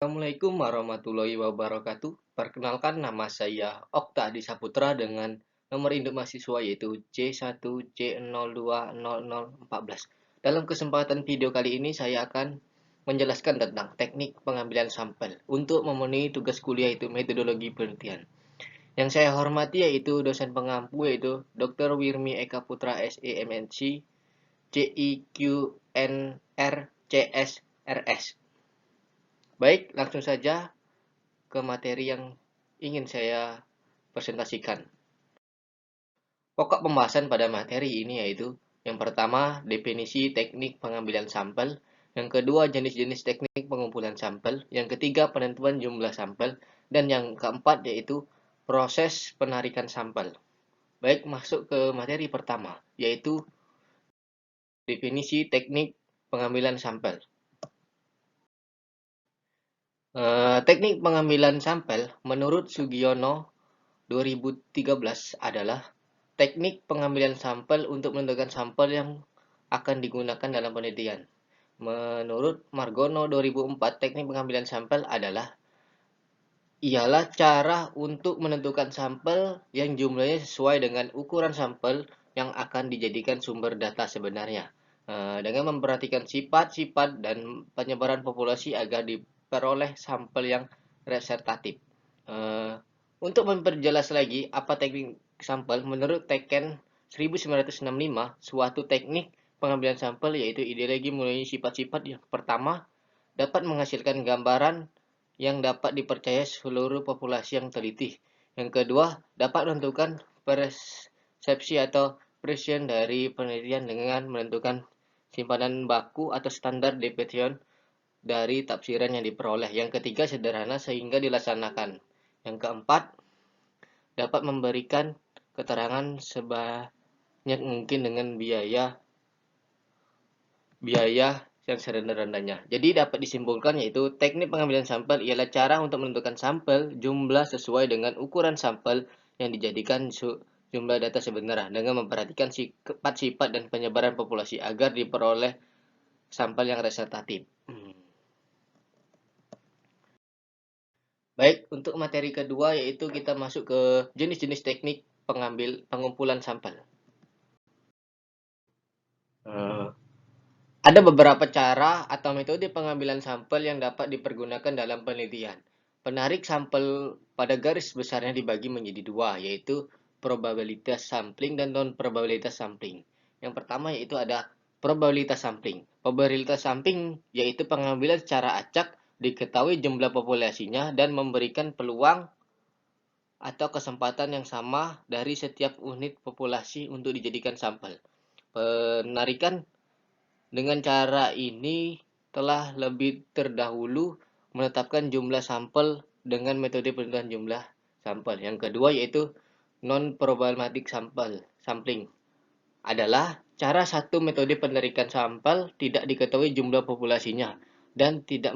Assalamualaikum warahmatullahi wabarakatuh. Perkenalkan nama saya Okta Adi Saputra dengan nomor induk mahasiswa yaitu C1C020014. Dalam kesempatan video kali ini saya akan menjelaskan tentang teknik pengambilan sampel untuk memenuhi tugas kuliah yaitu metodologi penelitian. Yang saya hormati yaitu dosen pengampu yaitu Dr. Wirmi Eka Putra SEMNC CIQNR CSRS. Baik, langsung saja ke materi yang ingin saya presentasikan. Pokok pembahasan pada materi ini yaitu yang pertama, definisi teknik pengambilan sampel, yang kedua, jenis-jenis teknik pengumpulan sampel, yang ketiga, penentuan jumlah sampel, dan yang keempat yaitu proses penarikan sampel. Baik, masuk ke materi pertama, yaitu definisi teknik pengambilan sampel. Teknik pengambilan sampel menurut Sugiono 2013 adalah teknik pengambilan sampel untuk menentukan sampel yang akan digunakan dalam penelitian. Menurut Margono 2004, teknik pengambilan sampel ialah cara untuk menentukan sampel yang jumlahnya sesuai dengan ukuran sampel yang akan dijadikan sumber data sebenarnya. Dengan memperhatikan sifat-sifat dan penyebaran populasi agar diperoleh sampel yang representatif. Untuk memperjelas lagi apa teknik sampel, menurut Teken 1965, suatu teknik pengambilan sampel yaitu ideologi mulai sifat-sifat yang pertama dapat menghasilkan gambaran yang dapat dipercaya seluruh populasi yang teliti. Yang kedua, dapat menentukan persepsi atau precision dari penelitian dengan menentukan simpanan baku atau standar deviation dari tafsiran yang diperoleh. Yang ketiga, sederhana sehingga dilaksanakan. Yang keempat, dapat memberikan keterangan sebanyak mungkin dengan biaya yang serendah-rendahnya. Jadi dapat disimpulkan yaitu teknik pengambilan sampel ialah cara untuk menentukan sampel jumlah sesuai dengan ukuran sampel yang dijadikan jumlah data sebenarnya dengan memperhatikan sifat-sifat dan penyebaran populasi agar diperoleh sampel yang representatif. Baik, untuk materi kedua yaitu kita masuk ke jenis-jenis teknik pengumpulan sampel. Ada beberapa cara atau metode pengambilan sampel yang dapat dipergunakan dalam penelitian. Penarik sampel pada garis besarnya dibagi menjadi dua, yaitu probabilitas sampling dan non-probabilitas sampling. Yang pertama yaitu ada probabilitas sampling. Probabilitas sampling yaitu pengambilan secara acak, diketahui jumlah populasinya dan memberikan peluang atau kesempatan yang sama dari setiap unit populasi untuk dijadikan sampel. Penarikan dengan cara ini telah lebih terdahulu menetapkan jumlah sampel dengan metode penentuan jumlah sampel. Yang kedua yaitu non-problematic sampling adalah cara satu metode penarikan sampel tidak diketahui jumlah populasinya dan tidak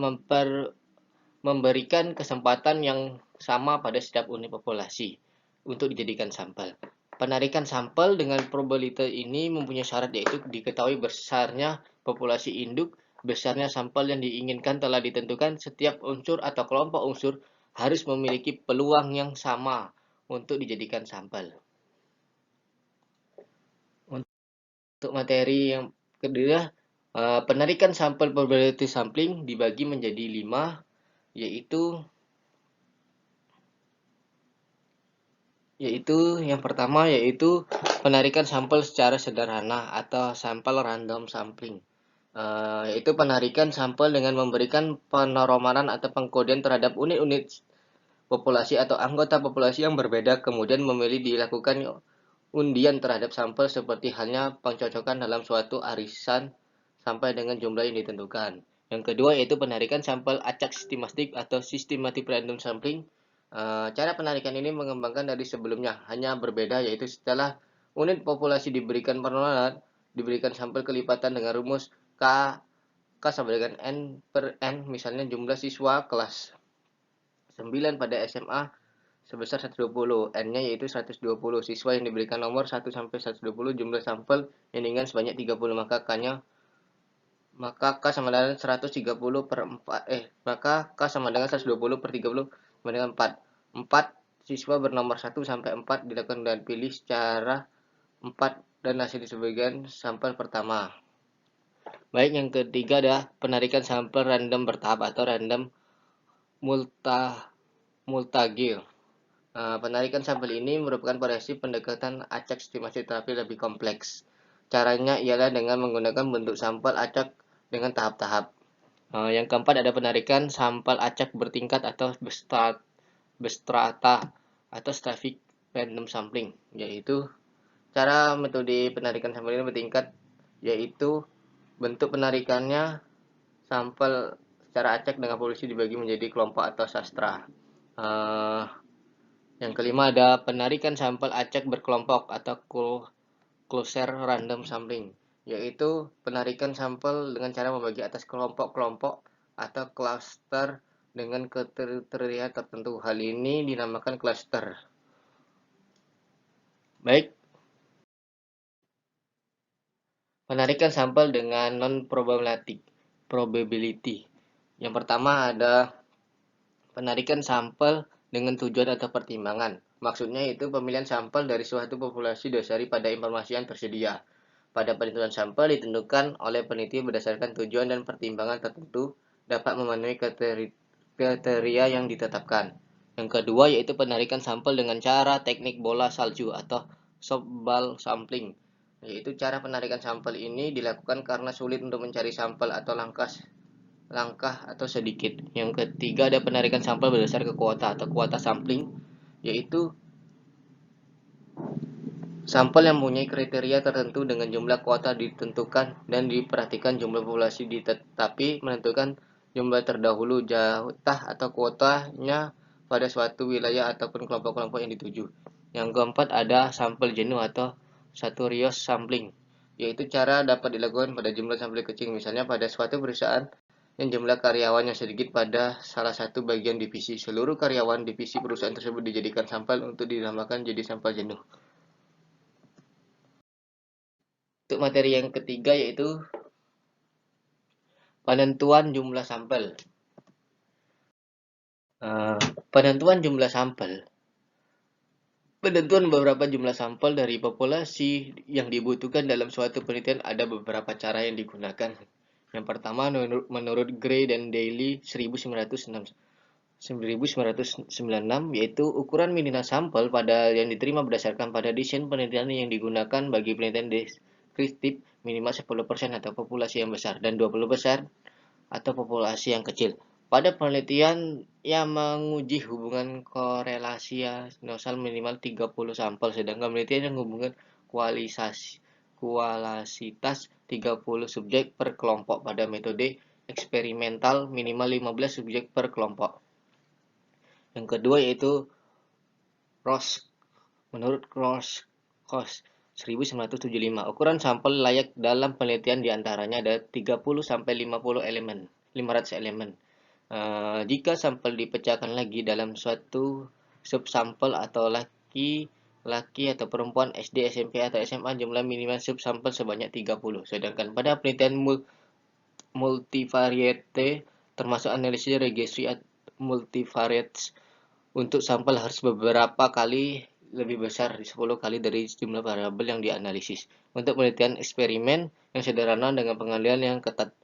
memberikan kesempatan yang sama pada setiap unit populasi untuk dijadikan sampel. Penarikan sampel dengan probabilitas ini mempunyai syarat yaitu diketahui besarnya populasi induk, besarnya sampel yang diinginkan telah ditentukan, setiap unsur atau kelompok unsur harus memiliki peluang yang sama untuk dijadikan sampel. Untuk materi yang kedua, penarikan sampel probability sampling dibagi menjadi 5, yaitu yang pertama yaitu penarikan sampel secara sederhana atau sampel random sampling. Yaitu penarikan sampel dengan memberikan penomoran atau pengkodean terhadap unit-unit populasi atau anggota populasi yang berbeda, kemudian memilih dilakukan undian terhadap sampel seperti halnya pencocokan dalam suatu arisan sampai dengan jumlah yang ditentukan. Yang kedua yaitu penarikan sampel acak sistematik atau systematic random sampling. Cara penarikan ini mengembangkan dari sebelumnya, hanya berbeda yaitu setelah unit populasi diberikan penularan, diberikan sampel kelipatan dengan rumus K sama dengan N per N, misalnya jumlah siswa kelas 9 pada SMA sebesar 120, N-nya yaitu 120, siswa yang diberikan nomor 1 sampai 120, jumlah sampel yang diinginkan sebanyak 30, maka K-nya maka K sama dengan 130 per 4, maka K sama dengan 120 per 30 sama dengan 4. 4 siswa bernomor 1 sampai 4 dilakukan dan pilih secara 4 dan hasil sebagian sampel pertama. Baik, yang ketiga adalah penarikan sampel random bertahap atau random multagir. Penarikan sampel ini merupakan variasi pendekatan acak estimasi terapi lebih kompleks. Caranya ialah dengan menggunakan bentuk sampel acak dengan tahap-tahap. Yang keempat ada penarikan sampel acak bertingkat atau bestrata atau static random sampling, yaitu cara metode penarikan sampel ini bertingkat, yaitu bentuk penarikannya sampel secara acak dengan populasi dibagi menjadi kelompok atau sastra. Yang kelima ada penarikan sampel acak berkelompok atau cluster random sampling, yaitu penarikan sampel dengan cara membagi atas kelompok-kelompok atau cluster dengan kriteria tertentu. Hal ini dinamakan cluster. Baik, penarikan sampel dengan non-probability. Yang pertama ada penarikan sampel dengan tujuan atau pertimbangan. Maksudnya itu pemilihan sampel dari suatu populasi dasari pada informasi yang tersedia. Pada penentuan sampel ditentukan oleh peneliti berdasarkan tujuan dan pertimbangan tertentu dapat memenuhi kriteria yang ditetapkan. Yang kedua yaitu penarikan sampel dengan cara teknik bola salju atau softball sampling. Yaitu cara penarikan sampel ini dilakukan karena sulit untuk mencari sampel atau langkah atau sedikit. Yang ketiga ada penarikan sampel berdasar ke kuota atau kuota sampling, yaitu sampel yang mempunyai kriteria tertentu dengan jumlah kuota ditentukan dan diperhatikan jumlah populasi tetapi menentukan jumlah terdahulu jatah atau kuotanya pada suatu wilayah ataupun kelompok-kelompok yang dituju. Yang keempat ada sampel jenuh atau saturious sampling, yaitu cara dapat dilakukan pada jumlah sampel kecil, misalnya pada suatu perusahaan yang jumlah karyawannya sedikit pada salah satu bagian divisi. Seluruh karyawan divisi perusahaan tersebut dijadikan sampel untuk dinamakan jadi sampel jenuh. Untuk materi yang ketiga yaitu penentuan jumlah sampel. Penentuan jumlah sampel. Penentuan beberapa jumlah sampel dari populasi yang dibutuhkan dalam suatu penelitian ada beberapa cara yang digunakan. Yang pertama menurut Gray dan Daly 1996 yaitu ukuran minimal sampel pada yang diterima berdasarkan pada desain penelitian yang digunakan bagi penelitian deskriptif minimal 10% atau populasi yang besar dan 20% atau populasi yang kecil. Pada penelitian yang menguji hubungan korelasi nosal minimal 30 sampel, sedangkan penelitian yang menghubungkan kualitas 30 subjek per kelompok pada metode eksperimental minimal 15 subjek per kelompok. Yang kedua yaitu menurut Roscoe 1975, ukuran sampel layak dalam penelitian diantaranya ada 30 sampai 500 elemen. Jika sampel dipecahkan lagi dalam suatu subsampel atau laki atau perempuan SD, SMP, atau SMA, jumlah minimal subsampel sebanyak 30. Sedangkan pada penelitian multivariate termasuk analisis regresi multivariate, untuk sampel harus beberapa kali lebih besar, 10 kali dari jumlah variabel yang dianalisis. Untuk penelitian eksperimen yang sederhana dengan pengalihan yang ketat,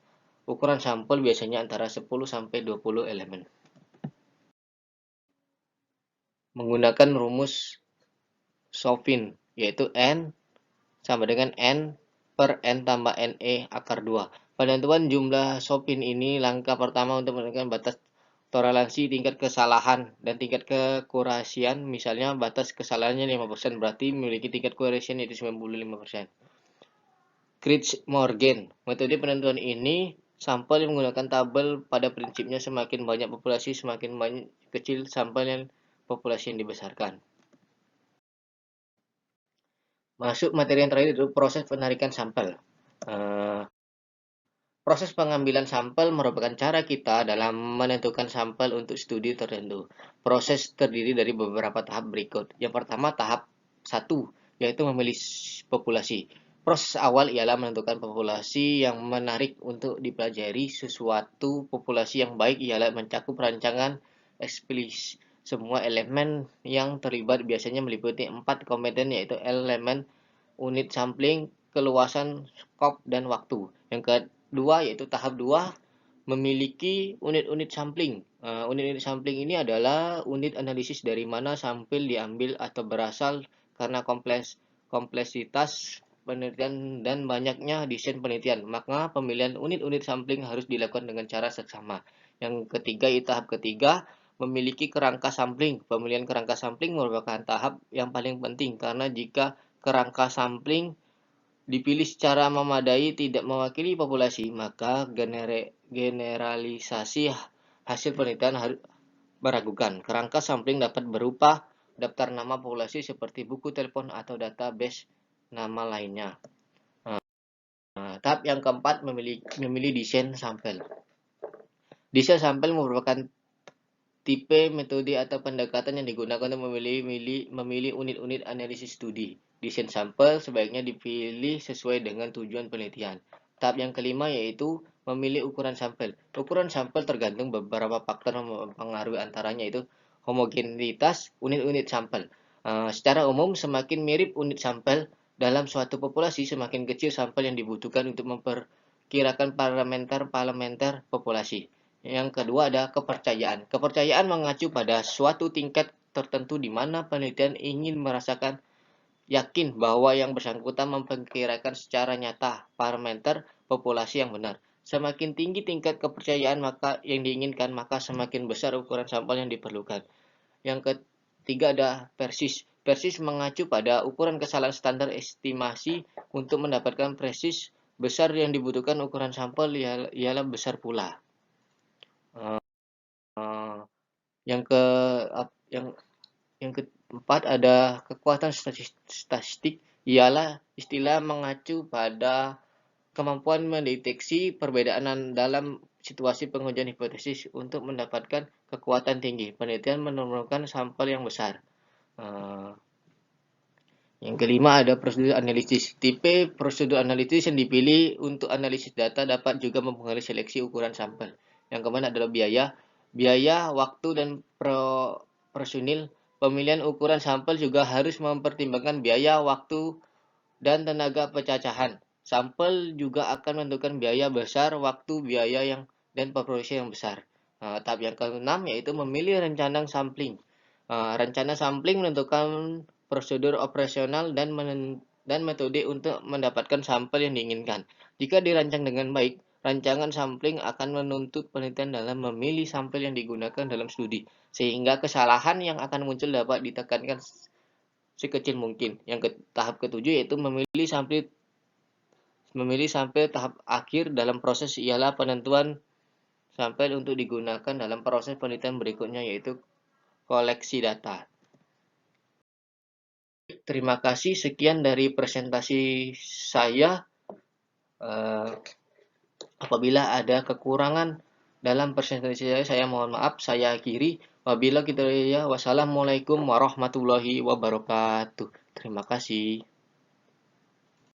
ukuran sampel biasanya antara 10 sampai 20 elemen. Menggunakan rumus Chauvin, yaitu N sama dengan N per N tambah NE akar 2. Penentuan jumlah Chauvin ini langkah pertama untuk menentukan batas toleransi tingkat kesalahan dan tingkat keakurasian. Misalnya batas kesalahannya 5%, berarti memiliki tingkat akurasian yaitu 95%. Critch-Morgan. Metode penentuan ini sampel yang menggunakan tabel pada prinsipnya semakin banyak populasi semakin kecil sampel yang populasi yang dibesarkan. Masuk materi yang terakhir itu proses penarikan sampel. Proses pengambilan sampel merupakan cara kita dalam menentukan sampel untuk studi tertentu. Proses terdiri dari beberapa tahap berikut. Yang pertama tahap 1, yaitu memilih populasi. Proses awal ialah menentukan populasi yang menarik untuk dipelajari. Sesuatu populasi yang baik ialah mencakup rancangan eksplisit. Semua elemen yang terlibat biasanya meliputi 4 komponen, yaitu elemen, unit sampling, keluasan, skop, dan waktu. Yang kedua yaitu tahap 2, memiliki unit-unit sampling. Unit-unit sampling ini adalah unit analisis dari mana sampel diambil atau berasal karena kompleksitas penelitian dan banyaknya desain penelitian. Maka pemilihan unit-unit sampling harus dilakukan dengan cara seksama. Yang ketiga, tahap ketiga, memiliki kerangka sampling. Pemilihan kerangka sampling merupakan tahap yang paling penting karena jika kerangka sampling dipilih secara memadai tidak mewakili populasi, maka generalisasi hasil penelitian harus meragukan. Kerangka sampling dapat berupa daftar nama populasi seperti buku telepon atau database nama lainnya. Tahap yang keempat, memilih desain sampel. Desain sampel merupakan tipe, metode, atau pendekatan yang digunakan untuk memilih unit-unit analisis studi. Desain sampel sebaiknya dipilih sesuai dengan tujuan penelitian. Tahap yang kelima yaitu memilih ukuran sampel. Ukuran sampel tergantung beberapa faktor yang mempengaruhi, antaranya itu homogenitas unit-unit sampel. Secara umum, semakin mirip unit sampel dalam suatu populasi, semakin kecil sampel yang dibutuhkan untuk memperkirakan parameter populasi. Yang kedua ada kepercayaan. Kepercayaan mengacu pada suatu tingkat tertentu di mana penelitian ingin merasakan yakin bahwa yang bersangkutan memperkirakan secara nyata parameter populasi yang benar. Semakin tinggi tingkat kepercayaan maka yang diinginkan, maka semakin besar ukuran sampel yang diperlukan. Yang ketiga ada persis. Persis mengacu pada ukuran kesalahan standar estimasi. Untuk mendapatkan presis besar yang dibutuhkan, ukuran sampel ialah besar pula. Yang ke yang keempat ada kekuatan statistik, ialah istilah mengacu pada kemampuan mendeteksi perbedaan dalam situasi pengujian hipotesis untuk mendapatkan kekuatan tinggi. Penelitian menemukan sampel yang besar. Yang kelima ada prosedur analisis. Tipe prosedur analisis yang dipilih untuk analisis data dapat juga mempengaruhi seleksi ukuran sampel. Yang keempat adalah biaya, waktu, dan personil. Pemilihan ukuran sampel juga harus mempertimbangkan biaya, waktu, dan tenaga pencacahan. Sampel juga akan menentukan biaya besar, waktu, biaya dan populasi yang besar. Tahap yang keenam yaitu memilih rencana sampling. Rencana sampling menentukan prosedur operasional dan metode untuk mendapatkan sampel yang diinginkan. Jika dirancang dengan baik, rancangan sampling akan menuntut penelitian dalam memilih sampel yang digunakan dalam studi, sehingga kesalahan yang akan muncul dapat ditekankan sekecil mungkin. Tahap ketujuh yaitu memilih sampel tahap akhir dalam proses ialah penentuan sampel untuk digunakan dalam proses penelitian berikutnya, yaitu koleksi data. Terima kasih, sekian dari presentasi saya. Apabila ada kekurangan dalam presentasi saya mohon maaf, saya akhiri. Wabillahi taufiq, wassalamualaikum warahmatullahi wabarakatuh. Terima kasih.